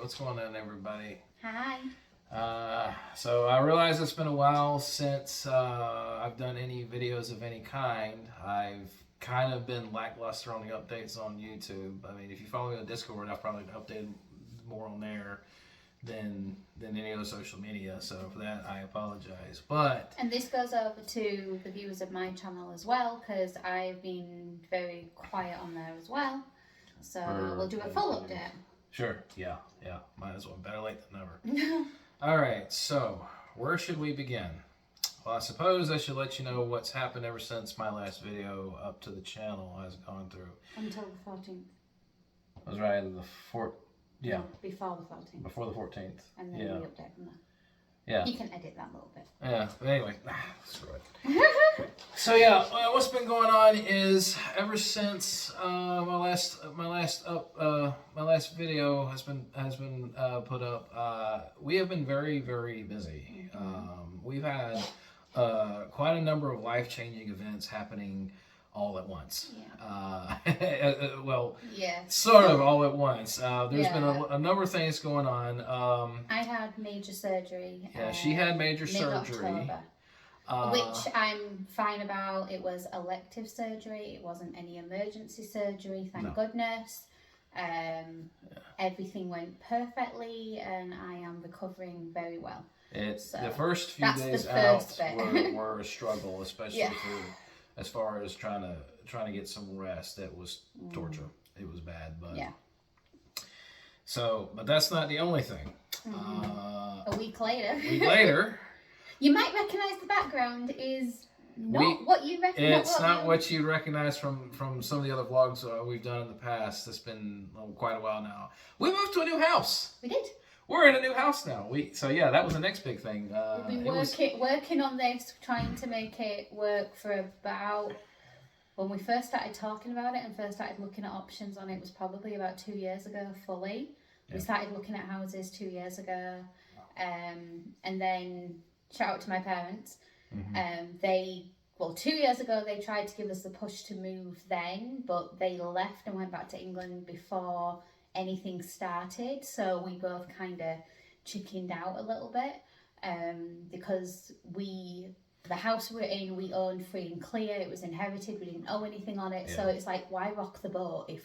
What's going on, everybody? Hi. So I realize it's been a while since I've done any videos of any kind. I've kind of been lackluster on the updates on YouTube. I mean, if you follow me on Discord, I've probably updated more on there than any other social media. So for that, I apologize. And this goes over to the viewers of my channel as well, because I've been very quiet on there as well. So we'll do a full update. Sure. Yeah. Might as well. Better late than never. All right. So where should we begin? Well, I suppose I should let you know what's happened ever since my last video up to the channel has gone through. Until the 14th. I was right. Yeah. No, before the 14th. Before the 14th. And then we update from there. Yeah. You can edit that a little bit. Yeah. But anyway, screw it. So yeah, what's been going on is ever since my last video has been put up, we have been very, very busy. We've had quite a number of life-changing events happening all at once. Yeah. Well, yeah. Sort of all at once. There's been a number of things going on. I had major surgery. Yeah, she had major surgery. Mid-October, which I'm fine about. It was elective surgery. It wasn't any emergency surgery, thank goodness. Everything went perfectly, and I am recovering very well. The first few days out were a struggle, especially as far as trying to get some rest. It was torture. It was bad, but yeah. So, but that's not the only thing. A week later. You might recognize the background is not what you recognize. It's not what you recognize from some of the other vlogs we've done in the past. It's been quite a while now. We moved to a new house. We did. We're in a new house now. So yeah, that was the next big thing. We've been working on this, trying to make it work for about, when we first started talking about it and first started looking at options on it, was probably about 2 years ago fully. Yeah. We started looking at houses 2 years ago. And then, shout out to my parents. 2 years ago they tried to give us the push to move then, but they left and went back to England before anything started, so we both kind of chickened out a little bit, because the house we're in, we owned free and clear. It was inherited. We didn't owe anything on it, so it's like, why rock the boat if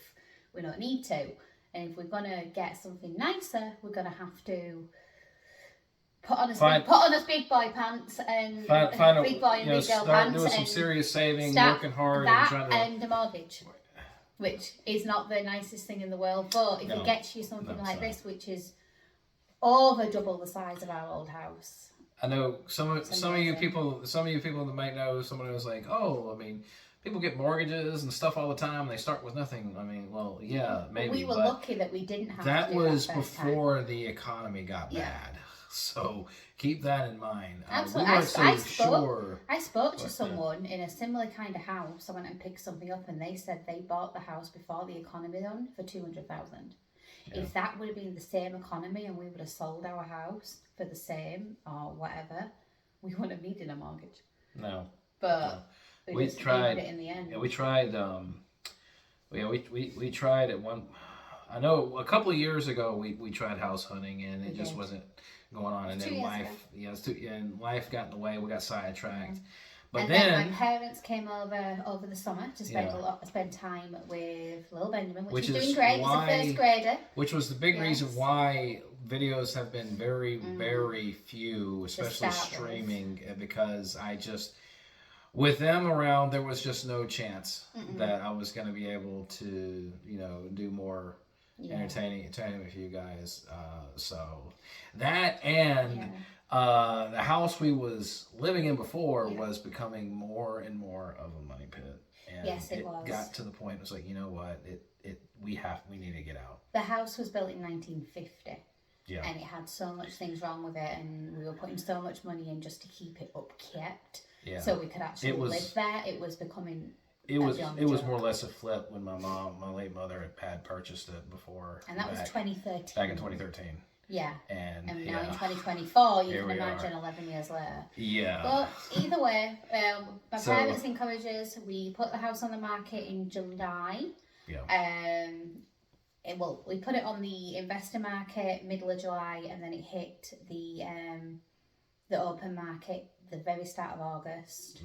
we don't need to? And if we're gonna get something nicer, we're gonna have to put on us big boy pants and big boy and big girl pants, doing some serious saving, working hard, and a mortgage. Which is not the nicest thing in the world, but if it gets you something like this, which is over double the size of our old house. I know some of you people that might know someone who's like, oh, I mean, people get mortgages and stuff all the time, and they start with nothing. I mean, well, yeah, maybe. But we were lucky that we didn't have that. To do was that before the economy got bad. So keep that in mind. Absolutely. I spoke to someone in a similar kind of house. I went and picked something up, and they said they bought the house before the economy done for $200,000. Yeah. If that would have been the same economy and we would have sold our house for the same or whatever, we wouldn't have needed a mortgage. No. But we tried it in the end. Yeah, we tried. We tried at one. I know a couple of years ago we tried house hunting, and it just wasn't going on, and then life got in the way. We got sidetracked, but then my parents came over the summer to spend time with little Benjamin, which is doing great. He's a first grader, which was the big reason why videos have been very very few, especially streaming, because with them around, there was just no chance that I was going to be able to do more entertaining with you guys. So that and the house we was living in before was becoming more and more of a money pit. And it was. Got to the point, it was like, you know what, we need to get out. The house was built in 1950. Yeah. And it had so much things wrong with it, and we were putting so much money in just to keep it upkept. Yeah. So we could actually live there. It was becoming. It was more or less a flip when my late mother had purchased it before. And that was 2013. Back in 2013. Yeah. And now in 2024, you can imagine 11 years later. Yeah. But either way, my parents encourage us. We put the house on the market in July. Yeah. we put it on the investor market middle of July, and then it hit the open market the very start of August.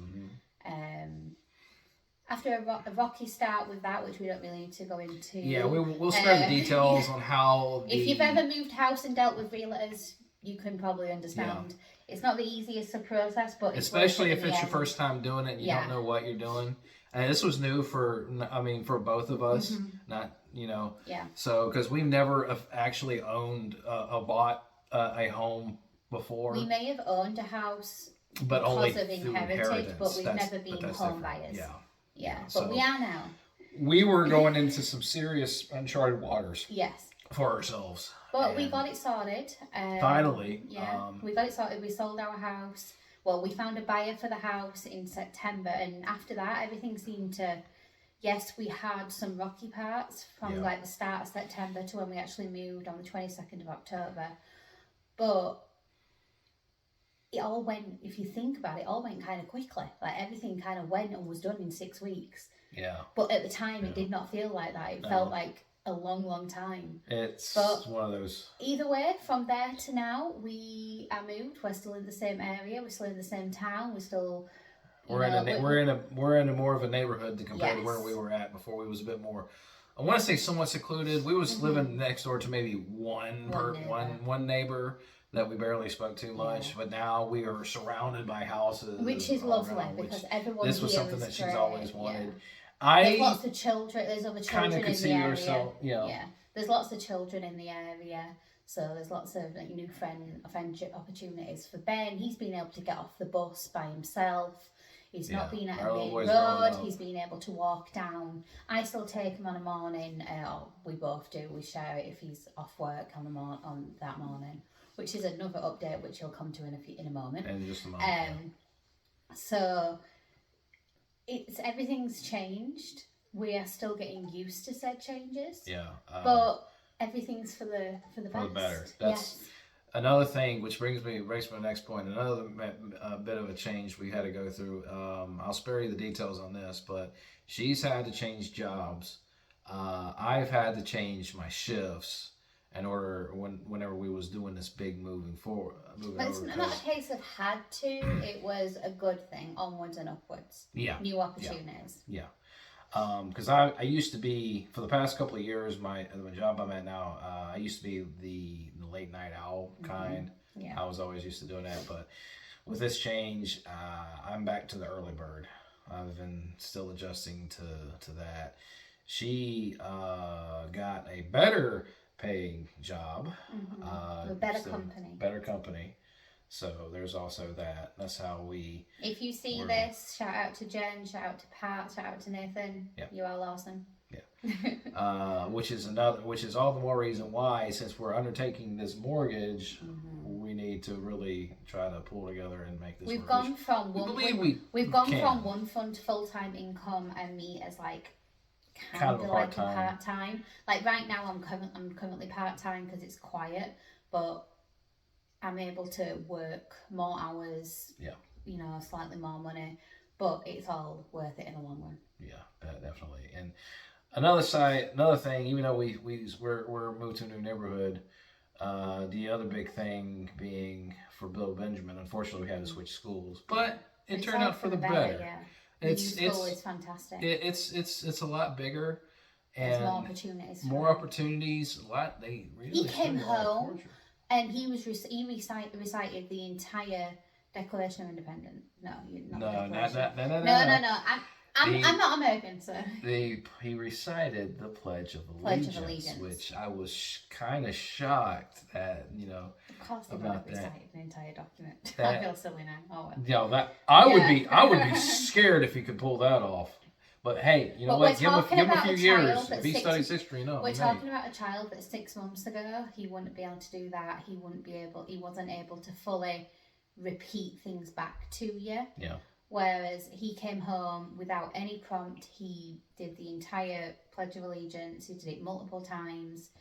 After a rocky start with that, which we don't really need to go into. Yeah, we'll spare the details on how. If you've ever moved house and dealt with realtors, you can probably understand. Yeah. It's not the easiest of process, but especially if it's your first time doing it and you don't know what you're doing. And this was new for both of us, not, so, because we've never actually owned bought a home before. We may have owned a house but because only of inheritance, but we've never been home buyers. Yeah, but so, we are now. We were going into some serious uncharted waters. Yes. For ourselves. But we got it sorted. Finally. Yeah, we got it sorted. We sold our house. Well, we found a buyer for the house in September, and after that, everything seemed to. Yes, we had some rocky parts from like the start of September to when we actually moved on the 22nd of October. But it all went, if you think about it, all went kind of quickly. Like everything kind of went and was done in 6 weeks. Yeah. But at the time, it did not feel like that. It felt like a long, long time. It's one of those. Either way, from there to now, we are moved. We're still in the same area. We're still in the same town. We're still. We're in a more of a neighborhood to compare to where we were at before. We was a bit more. I want to say somewhat secluded. We was living next door to maybe one neighbor that we barely spoke too much, but now we are surrounded by houses, which is lovely because everyone. This was something that she's always wanted. There's lots of children. There's other children in the area. Yourself, there's lots of children in the area, so there's lots of new friendship opportunities for Ben. He's been able to get off the bus by himself. He's not been at a main road. He's been able to walk down. I still take him on a morning. We both do. We share it if he's off work on that morning, which is another update which he'll come to in a moment. In just a moment. So everything's changed. We are still getting used to said changes. Yeah. But everything's for the best. For the better. That's another thing, which brings me to the next point. Another bit of a change we had to go through. I'll spare you the details on this, but she's had to change jobs. I've had to change my shifts in order whenever we was doing this big moving forward. But it's not a case of had to. It was a good thing, onwards and upwards. Yeah. New opportunities. Yeah. Because I used to be, for the past couple of years, my job I'm at now, I used to be the late night owl kind. Yeah. I was always used to doing that, but with this change, I'm back to the early bird. I've been still adjusting to that. She got a better paying job. A better company. So there's also that. That's how we. If you see this, shout out to Jen, shout out to Pat, shout out to Nathan. Yep. You are awesome. Yeah. Which is all the more reason why, since we're undertaking this mortgage, we need to really try to pull together and make this. We've gone from one fund to full-time income and me as like kind of like a part-time. Like right now, I'm currently part-time because it's quiet, but I'm able to work more hours. Yeah. Slightly more money, but it's all worth it in the long run. Yeah, definitely. And another thing, even though we're moved to a new neighborhood, the other big thing being for Bill Benjamin, unfortunately, we had to switch schools, but it turned out for the better. Yeah. It's fantastic. It's a lot bigger. And there's more opportunities. A lot. They really. He came home. And he recited the entire Declaration of Independence. No, not No. I'm not American, so. He recited the Pledge of Allegiance, which I was kind of shocked that Of course, they don't recite an entire document. I feel silly now. Oh well. I would be scared if he could pull that off. But hey, you know what? Give him a few years. If he studies history, We're talking about a child that 6 months ago, he wouldn't be able to do that. He wasn't able to fully repeat things back to you. Yeah. Whereas he came home without any prompt. He did the entire Pledge of Allegiance. He did it multiple times.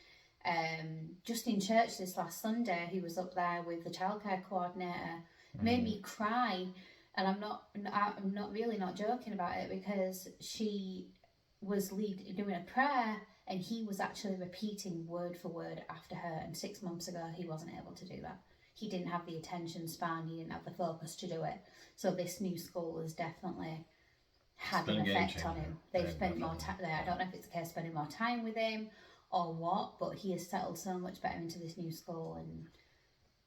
Just in church this last Sunday, he was up there with the childcare coordinator. Made me cry. And I'm not really joking about it because she was doing a prayer and he was actually repeating word for word after her, and 6 months ago he wasn't able to do that. He didn't have the attention span, he didn't have the focus to do it. So this new school has definitely had an effect on him. They've spent more time there. I don't know if it's a case of spending more time with him or what, but he has settled so much better into this new school, and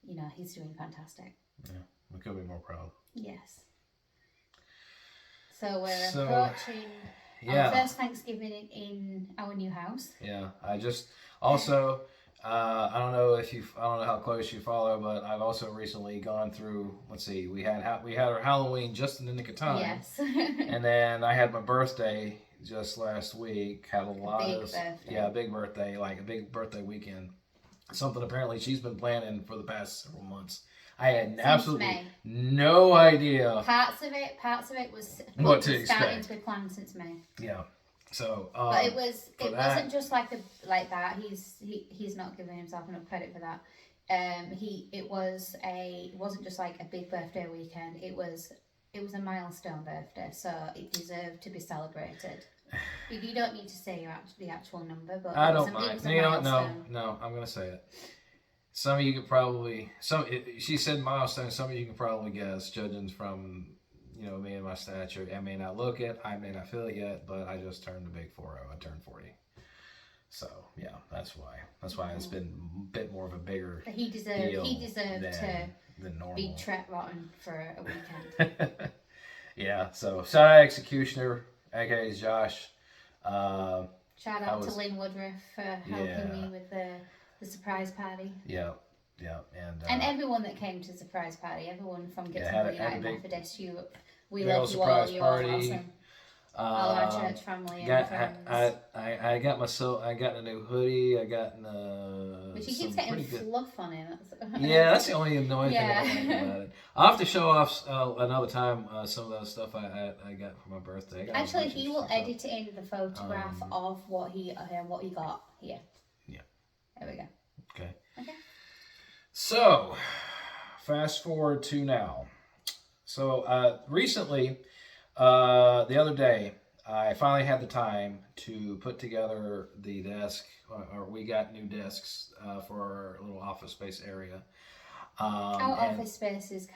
you know, he's doing fantastic. Yeah, we could be more proud. Yes. So we're approaching our first Thanksgiving in our new house. Yeah, I just also I don't know how close you follow, but I've also recently gone through. Let's see, we had our Halloween just in the nick of time. Yes. And then I had my birthday just last week. Had a big birthday, like a big birthday weekend. Something apparently she's been planning for the past several months. I had absolutely no idea. Parts of it was what to expect. Starting to be planned since May. Yeah. So, but it wasn't just like that. He's not giving himself enough credit for that. It wasn't just like a big birthday weekend. It was a milestone birthday, so it deserved to be celebrated. You don't need to say the actual number, but I don't mind. No, I'm gonna say it. Some of you could probably she said milestone. Some of you can probably guess, judging from me and my stature. I may not look it, I may not feel it yet, but I just turned the big 40. I turned 40. So yeah, that's why it's been a bit more of a bigger. But he deserved than normal. Be Tret rotten for a weekend. Yeah. So shout out Executioner, aka Josh. Shout out to Lynn Woodruff for helping me with the surprise party. Yeah. And everyone that came to the surprise party, everyone from Gibsonville United Methodist, we love you all. You're all awesome. All our church family and friends. I got a new hoodie. I got but he keeps getting fluff on him. Yeah, that's the only annoying thing I like about it. I'll have to show off another time some of the stuff I got for my birthday. Actually, he will edit in the photograph of what he got here. Yeah. There we go. Okay. So, fast forward to now. So, recently, the other day, I finally had the time to put together the desk, or we got new desks for our little office space area. Our office space is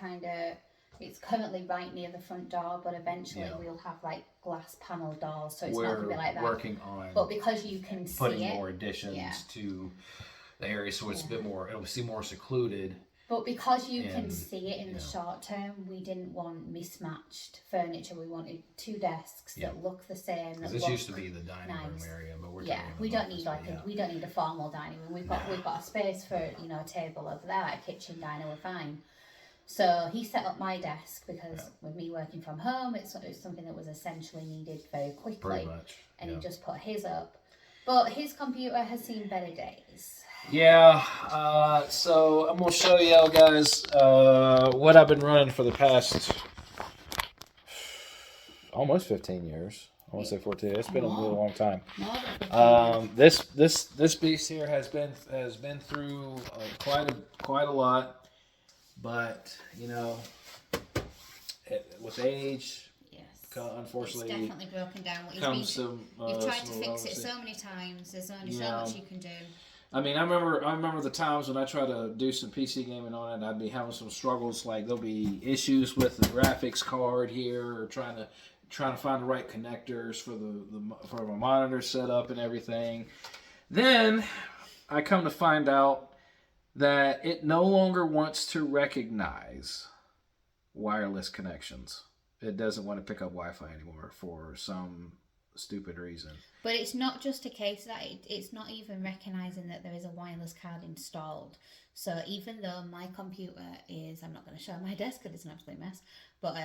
it's currently right near the front door, but eventually we'll have like glass panel doors, so it's not going to be like that. We're working on but because you can putting more additions to the area, so it's a bit more, it'll be more secluded. But because you can see it in the short term, we didn't want mismatched furniture. We wanted two desks that look the same. This used to be the dining room area, but we're we don't need we don't need a formal dining room. We've got a space for a table over there, like a kitchen diner. We're fine. So he set up my desk because with me working from home, it's something that was essentially needed very quickly. Pretty much. And he just put his up, but his computer has seen better days. Yeah, so I'm going to show you guys what I've been running for the past almost 15 years. I want to say 14. It's been a really long time. This beast here has been through quite a lot, but with age, unfortunately, it's definitely broken down. You've tried to fix it so many times. There's only so much you can do. I mean, I remember the times when I tried to do some PC gaming on it, and I'd be having some struggles. Like there'll be issues with the graphics card here, or trying to find the right connectors for my monitor setup and everything. Then I come to find out that it no longer wants to recognize wireless connections. It doesn't want to pick up Wi-Fi anymore for some stupid reason. But it's not just a case that it's not even recognizing that there is a wireless card installed. So even though my computer is, I'm not going to show my desk because it's an absolute mess, but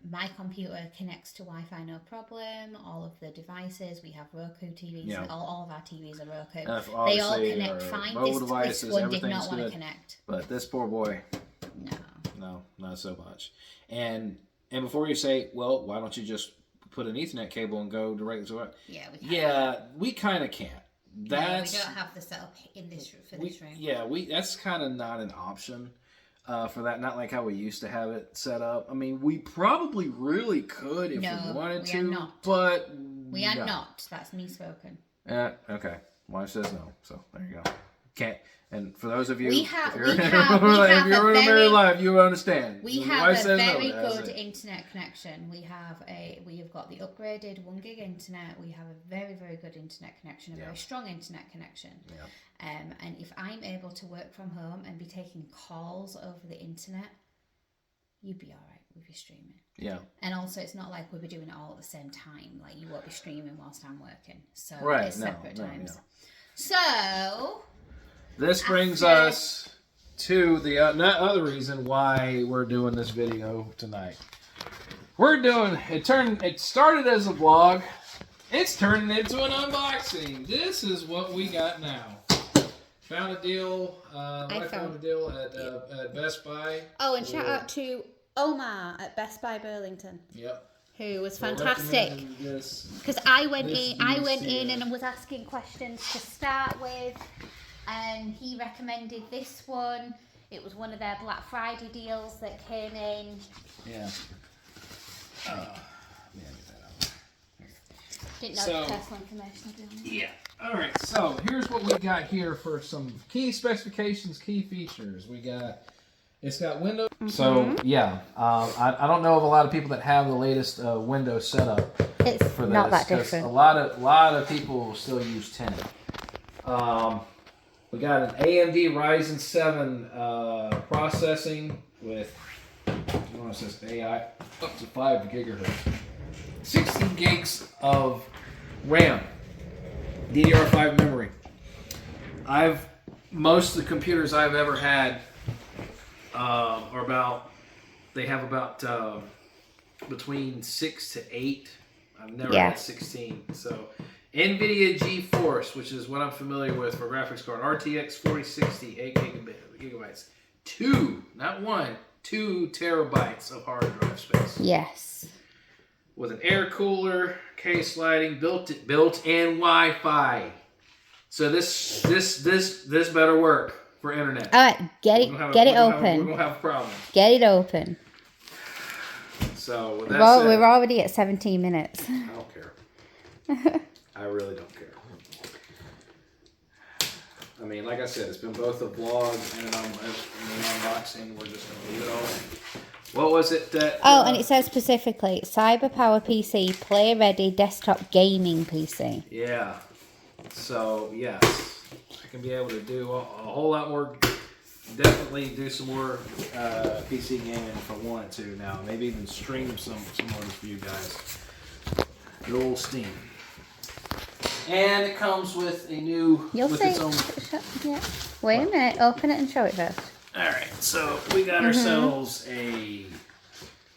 my computer connects to Wi-Fi no problem. All of the devices, we have Roku TVs, all of our TVs are Roku. They all connect fine. This one did not want to connect. But this poor boy, no, not so much. And before you say, well, why don't you just put an Ethernet cable and go directly to it? We kind of can't. We don't have the setup in this room. Yeah, that's kind of not an option for that. Not like how we used to have it set up. I mean, we probably really could if we wanted to. Not. But we are not. That's me spoken. Okay. Wife says no. So there you go. Can't. And for those of you, we if have you're a married life, you understand. We When the have wife a says no, very that's good it. internet connection. We have got the upgraded 1 gig internet. We have a very, very good internet connection, a very strong internet connection. Yeah. And if I'm able to work from home and be taking calls over the internet, you'd be all right with your streaming. Yeah. And also, it's not like we'll be doing it all at the same time. Like, you won't be streaming whilst I'm working. So Right. it's separate times. Yeah. So This brings us to the other reason why we're doing this video tonight. It started as a vlog. It's turning into an unboxing. This is what we got now. Found a deal. I found a deal at Best Buy. Oh, and shout out to Omar at Best Buy Burlington. Yep. Who was fantastic. Because I went in and was asking questions to start with, and he recommended this one. It was one of their Black Friday deals that came in. Yeah. Didn't know the personal information. Yeah. All right. So here's what we got here for some key specifications, key features. It's got Windows. So yeah, I don't know of a lot of people that have the latest Windows setup. It's for not this, that different. A lot of people still use 10. We got an AMD Ryzen 7 processing with, I want to say AI up to 5 gigahertz, 16 gigs of RAM, DDR5 memory. Most of the computers I've ever had they have about between 6 to 8. I've never had 16. So NVIDIA GeForce, which is what I'm familiar with for graphics card, RTX 4060, 8 gigabytes. 2, not 1, 2 terabytes of hard drive space. Yes. With an air cooler, case lighting, built-in Wi-Fi. So this better work for internet. All right, get it open. We're gonna have a problem. Get it open. So with that said, we're already at 17 minutes. I don't care. I really don't care. I mean, like I said, it's been both a vlog and an unboxing. We're just gonna leave it all. What was it that? And it says specifically CyberPower PC, play ready desktop gaming PC. Yeah. So yes, I can be able to do a whole lot more. Definitely do some more PC gaming if I wanted to now. Maybe even stream some more for you guys. Good old Steam. And it comes with a new. Its own. Yeah. Wait a minute. Open it and show it first. All right. So we got ourselves a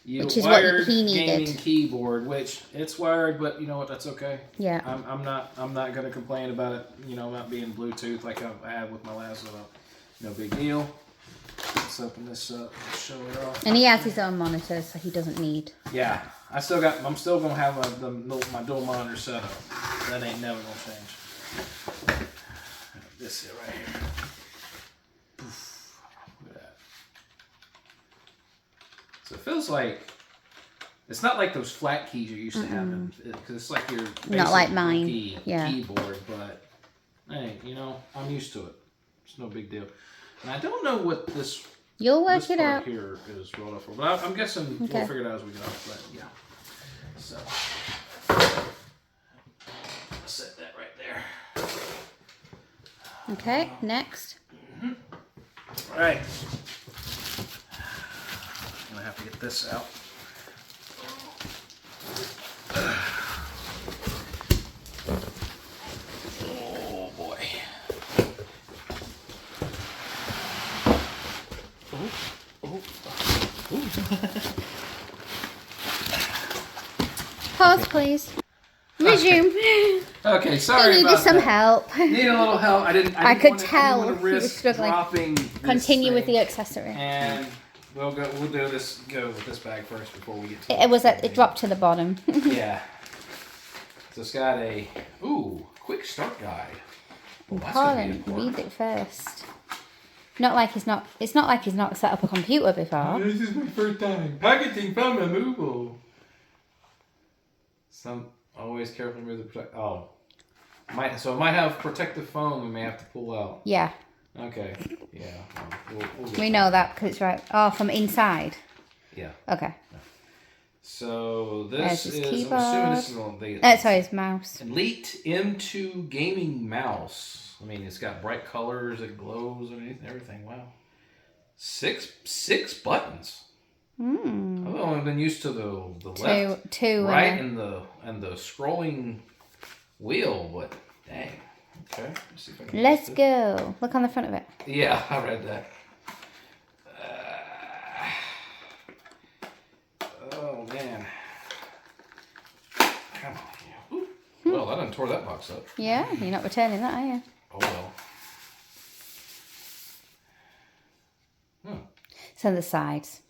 which is wired what he needed. gaming keyboard, which it's wired, but you know what? That's okay. Yeah. I'm not gonna complain about it. You know, not being Bluetooth like I had with my last one. No big deal. Let's open this up and show it off. And he has his own monitor, so he doesn't need. Yeah, I'm still gonna have my dual monitor set up. That ain't never gonna change. This here right here. Poof. Look at that. So it feels like it's not like those flat keys you're used to having, because it's like your not like mine. Keyboard, but hey, you know, I'm used to it. It's no big deal. And I don't know what this. You'll work this it part out. Here is rolled up for, but I'm guessing we'll figure it out as we go. But yeah, so set that right there. Okay, next. All right, I'm gonna have to get this out. Oh boy. Pause, please. Resume. Okay, sorry You about needed some that. help. Need a little help. I could tell you you were struggling. Dropping this Continue with thing. the accessory. And we'll go with this bag first before we get to It dropped to the bottom. Yeah. So it's got a quick start guide. Well, that's gonna be Colin, important. read it first. It's not like he's not set up a computer before. This is my first time. Packaging from removal. Always carefully remove the protect. Oh. So it might have protective foam we may have to pull out. Yeah. Okay. Yeah. We'll We know that because it's right. Oh, from inside? Yeah. Okay. So There's this his is, keyboard. I'm assuming this is the Sorry, his mouse. Elite M2 gaming mouse. I mean, it's got bright colors, it glows, and everything. Wow. Six buttons. I've only been used to the left, two, right, and the scrolling wheel, but dang. Okay. Let's go. Look on the front of it. Yeah, I read that. Oh man. Come on. Well, I done tore that box up. Yeah, you're not returning that, are you? Oh well. It's on the sides.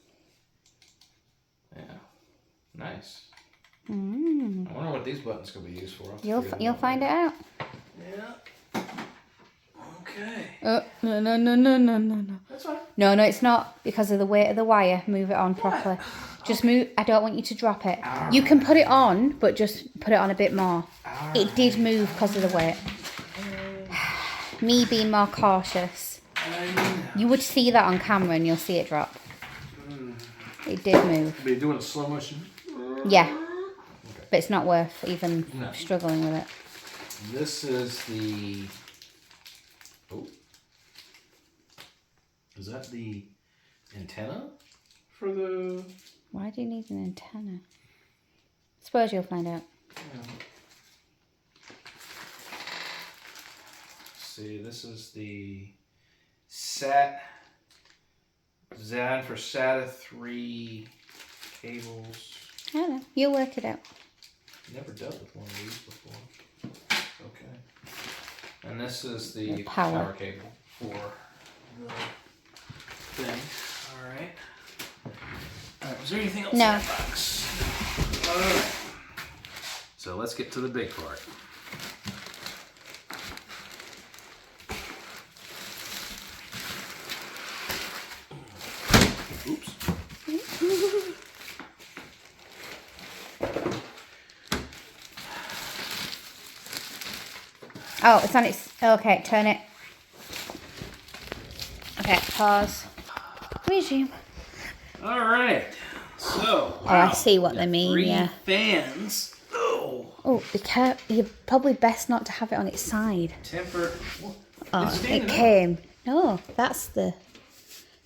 Yeah. Nice. I wonder what these buttons could be used for. You'll find it out. Yeah. Okay. No. That's fine. No, it's not because of the weight of the wire. Move it on properly. Just move. I don't want you to drop it. You can put it on, but just put it on a bit more. It did move because of the weight. Me being more cautious. You would see that on camera and you'll see it drop. It did move. Are you doing a slow motion? Yeah. But it's not worth even struggling with it. This is the... Oh. Is that the antenna for the... Why do you need an antenna? Suppose you'll find out. Yeah. See, this is the designed for SATA 3 cables. I don't know. You'll work it out. Never dealt with one of these before. Okay. And this is the power cable for the thing. Alright. Alright, was there anything else in that box? Alright. So let's get to the big part. Oops. Oh, it's on its... Okay, turn it. Okay, pause. Resume. All right. So, wow. Oh, I see what they mean, 3 yeah. fans. Oh, you're probably best not to have it on its side. Temper. Oh, it came. No, that's the...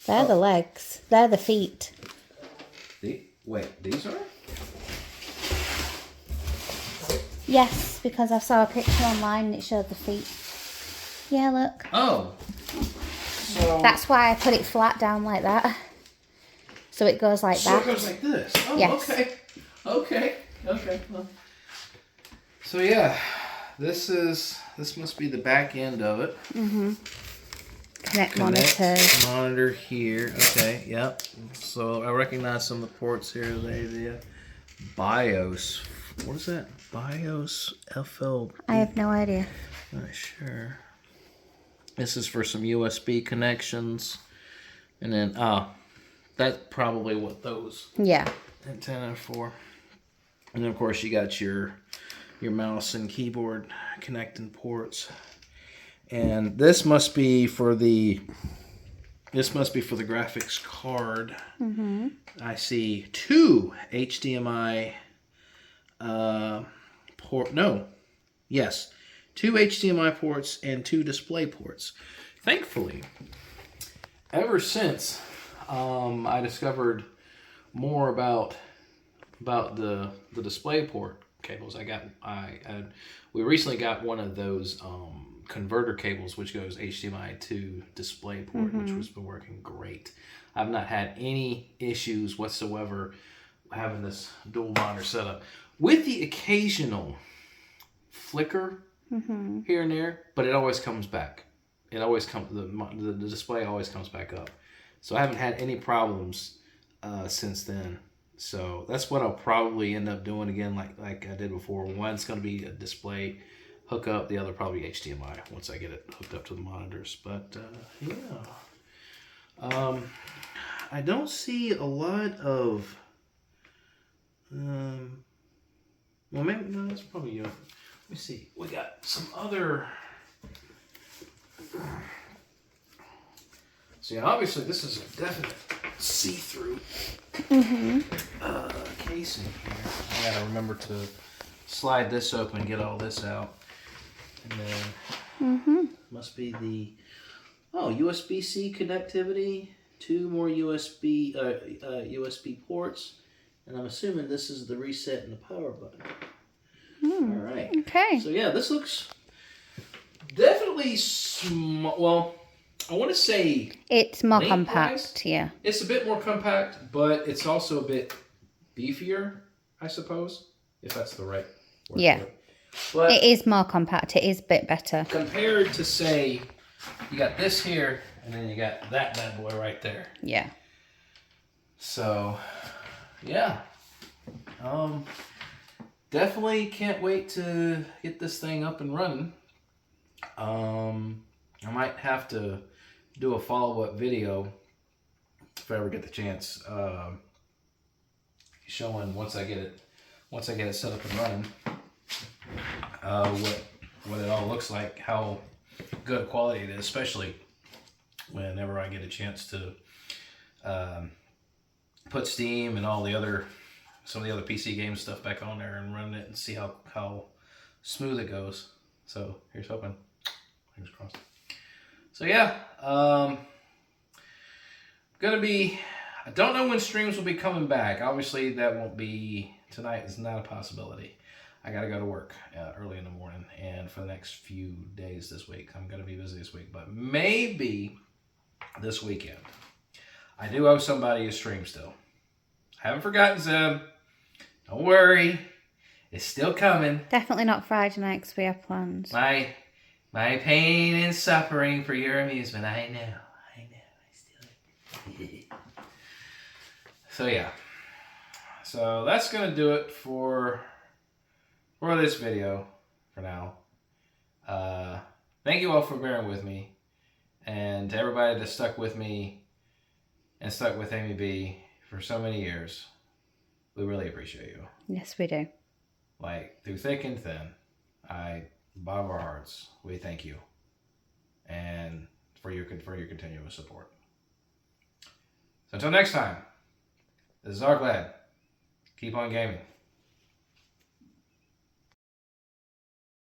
They're the legs. They're the feet. Wait, these are? Yes, because I saw a picture online and it showed the feet. Yeah, look. Oh. So that's why I put it flat down like that. So it goes like that. So it goes like this. Oh, yes. Okay. Well. So yeah, this must be the back end of it. Connect monitors. Monitor here. Okay, yep. So I recognize some of the ports here. The BIOS. What is that? BIOS FL. I have no idea. Not sure. This is for some USB connections, and then that's probably what those antenna are for. And then of course you got your mouse and keyboard connecting ports. And this must be for the graphics card. I see 2 HDMI two HDMI ports and 2 display ports. Thankfully, ever since I discovered more about the display port cables, we recently got one of those converter cables which goes HDMI to display port, which has been working great. I've not had any issues whatsoever having this dual monitor setup, with the occasional flicker here and there, but it always comes back. It always comes, the display always comes back up. So I haven't had any problems since then. So that's what I'll probably end up doing again, like I did before. One's going to be a display hookup, the other probably HDMI once I get it hooked up to the monitors. But yeah, I don't see a lot of. Well, maybe no. That's probably me see. We got some other. See, obviously this is a definite see-through casing here. I gotta remember to slide this open and get all this out. And then must be the USB-C connectivity. 2 more USB ports, and I'm assuming this is the reset and the power button. All right. Okay. So yeah, this looks definitely small. Well, I want to say it's more compact. Yeah. It's a bit more compact, but it's also a bit beefier, I suppose, if that's the right word. Yeah. For it. But it is more compact. It is a bit better compared to, say, you got this here, and then you got that bad boy right there. Yeah. So, yeah. Definitely can't wait to get this thing up and running. I might have to do a follow-up video if I ever get the chance, showing once I get it set up and running, what it all looks like, how good quality it is, especially whenever I get a chance to put Steam and some of the other PC game stuff back on there and run it and see how smooth it goes. So here's hoping. Fingers crossed. So yeah, I don't know when streams will be coming back. Obviously that won't be tonight. Is not a possibility. I gotta go to work early in the morning, and for the next few days this week, I'm gonna be busy this week. But maybe this weekend. I do owe somebody a stream still. Haven't forgotten Zeb. Don't worry, it's still coming. Definitely not Friday night because we have plans. My pain and suffering for your amusement. I know. I still. So yeah. So that's gonna do it for this video for now. Thank you all for bearing with me, and to everybody that stuck with me and stuck with Amy B for so many years. We really appreciate you. Yes, we do. Like, through thick and thin, bottom of our hearts, we thank you, and for your continuous support. So until next time, this is Arklad. Keep on gaming.